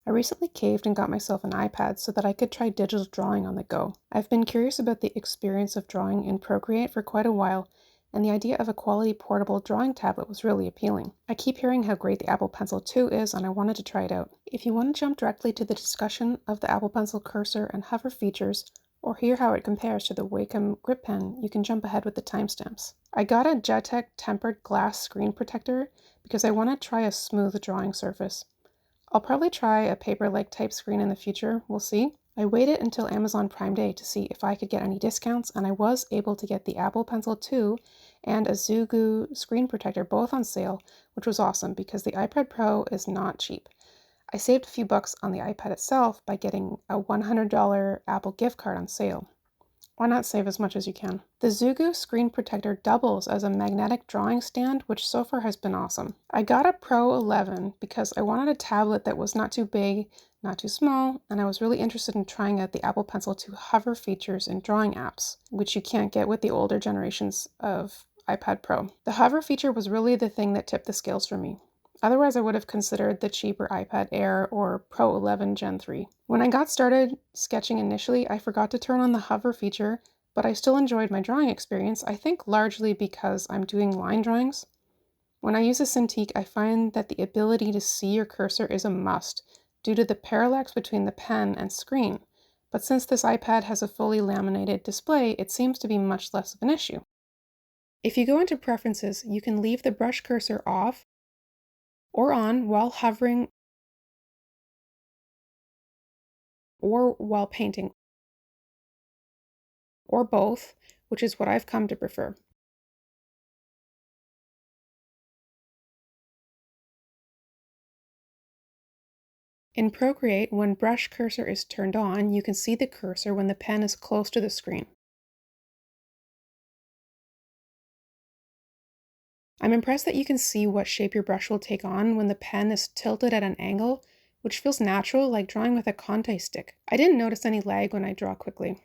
I recently caved and got myself an iPad so that I could try digital drawing on the go. I've been curious about the experience of drawing in Procreate for quite a while, and the idea of a quality portable drawing tablet was really appealing. I keep hearing how great the Apple Pencil 2 is, and I wanted to try it out. If you want to jump directly to the discussion of the Apple Pencil cursor and hover features, or hear how it compares to the Wacom Grip Pen, you can jump ahead with the timestamps. I got a Getek tempered glass screen protector because I want to try a smooth drawing surface. I'll probably try a paper-like type screen in the future, we'll see. I waited until Amazon Prime Day to see if I could get any discounts, and I was able to get the Apple Pencil 2 and a Zugu screen protector both on sale, which was awesome because the iPad Pro is not cheap. I saved a few bucks on the iPad itself by getting a $100 Apple gift card on sale. Why not save as much as you can? The Zugu screen protector doubles as a magnetic drawing stand, which so far has been awesome. I got a Pro 11 because I wanted a tablet that was not too big, not too small, and I was really interested in trying out the Apple Pencil 2 hover features in drawing apps, which you can't get with the older generations of iPad Pro. The hover feature was really the thing that tipped the scales for me. Otherwise, I would have considered the cheaper iPad Air or Pro 11 Gen 3. When I got started sketching initially, I forgot to turn on the hover feature, but I still enjoyed my drawing experience, I think largely because I'm doing line drawings. When I use a Cintiq, I find that the ability to see your cursor is a must due to the parallax between the pen and screen, but since this iPad has a fully laminated display, it seems to be much less of an issue. If you go into Preferences, you can leave the brush cursor off or on while hovering or while painting, or both, which is what I've come to prefer. In Procreate, when brush cursor is turned on, you can see the cursor when the pen is close to the screen. I'm impressed that you can see what shape your brush will take on when the pen is tilted at an angle, which feels natural, like drawing with a Conte stick. I didn't notice any lag when I draw quickly.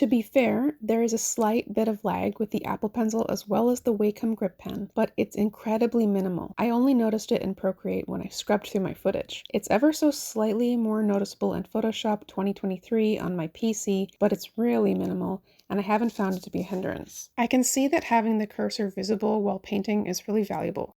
To be fair, there is a slight bit of lag with the Apple Pencil as well as the Wacom Grip Pen, but it's incredibly minimal. I only noticed it in Procreate when I scrubbed through my footage. It's ever so slightly more noticeable in Photoshop 2023 on my PC, but it's really minimal, and I haven't found it to be a hindrance. I can see that having the cursor visible while painting is really valuable.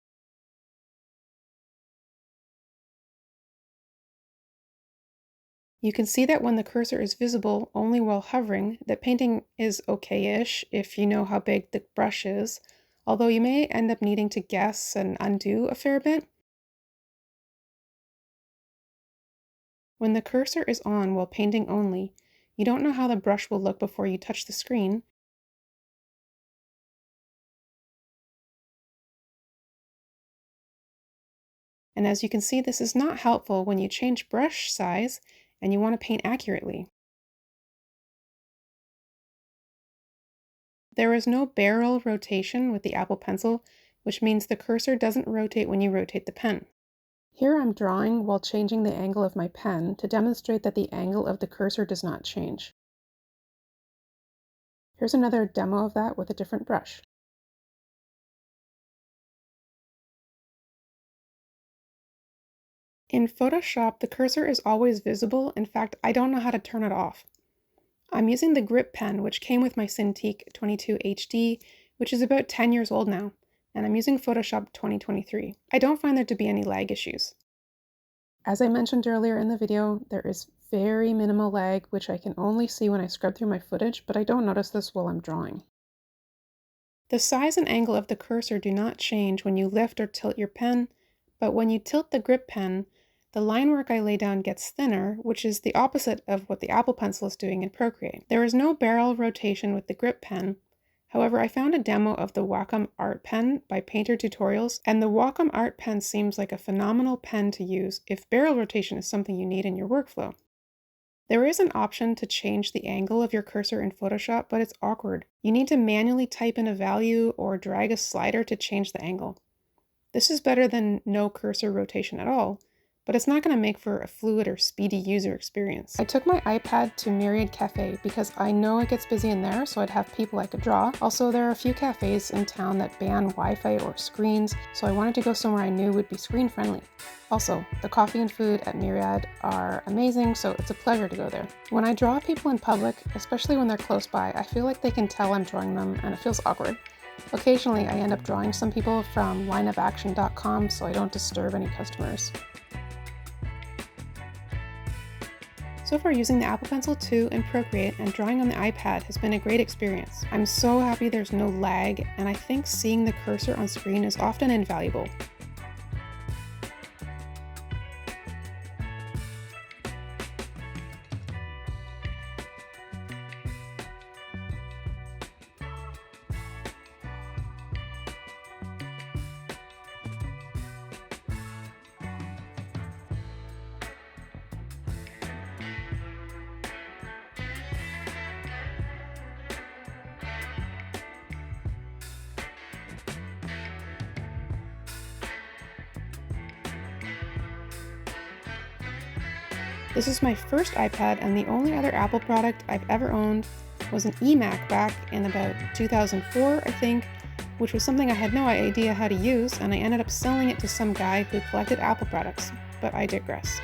You can see that when the cursor is visible only while hovering, that painting is okay-ish if you know how big the brush is, although you may end up needing to guess and undo a fair bit. When the cursor is on while painting only, you don't know how the brush will look before you touch the screen, and as you can see, this is not helpful when you change brush size and you want to paint accurately. There is no barrel rotation with the Apple Pencil, which means the cursor doesn't rotate when you rotate the pen. Here I'm drawing while changing the angle of my pen to demonstrate that the angle of the cursor does not change. Here's another demo of that with a different brush. In Photoshop, the cursor is always visible. In fact, I don't know how to turn it off. I'm using the Grip Pen, which came with my Cintiq 22 HD, which is about 10 years old now, and I'm using Photoshop 2023. I don't find there to be any lag issues. As I mentioned earlier in the video, there is very minimal lag, which I can only see when I scrub through my footage, but I don't notice this while I'm drawing. The size and angle of the cursor do not change when you lift or tilt your pen, but when you tilt the Grip Pen, the line work I lay down gets thinner, which is the opposite of what the Apple Pencil is doing in Procreate. There is no barrel rotation with the Grip Pen. However, I found a demo of the Wacom Art Pen by Painter Tutorials, and the Wacom Art Pen seems like a phenomenal pen to use if barrel rotation is something you need in your workflow. There is an option to change the angle of your cursor in Photoshop, but it's awkward. You need to manually type in a value or drag a slider to change the angle. This is better than no cursor rotation at all, but it's not going to make for a fluid or speedy user experience. I took my iPad to Myriad Cafe because I know it gets busy in there, so I'd have people I could draw. Also, there are a few cafes in town that ban Wi-Fi or screens, so I wanted to go somewhere I knew would be screen friendly. Also, the coffee and food at Myriad are amazing, so it's a pleasure to go there. When I draw people in public, especially when they're close by, I feel like they can tell I'm drawing them and it feels awkward. Occasionally, I end up drawing some people from lineofaction.com so I don't disturb any customers. So far, using the Apple Pencil 2 in Procreate and drawing on the iPad has been a great experience. I'm so happy there's no lag, and I think seeing the cursor on screen is often invaluable. This is my first iPad, and the only other Apple product I've ever owned was an eMac back in about 2004, I think, which was something I had no idea how to use, and I ended up selling it to some guy who collected Apple products, but I digress.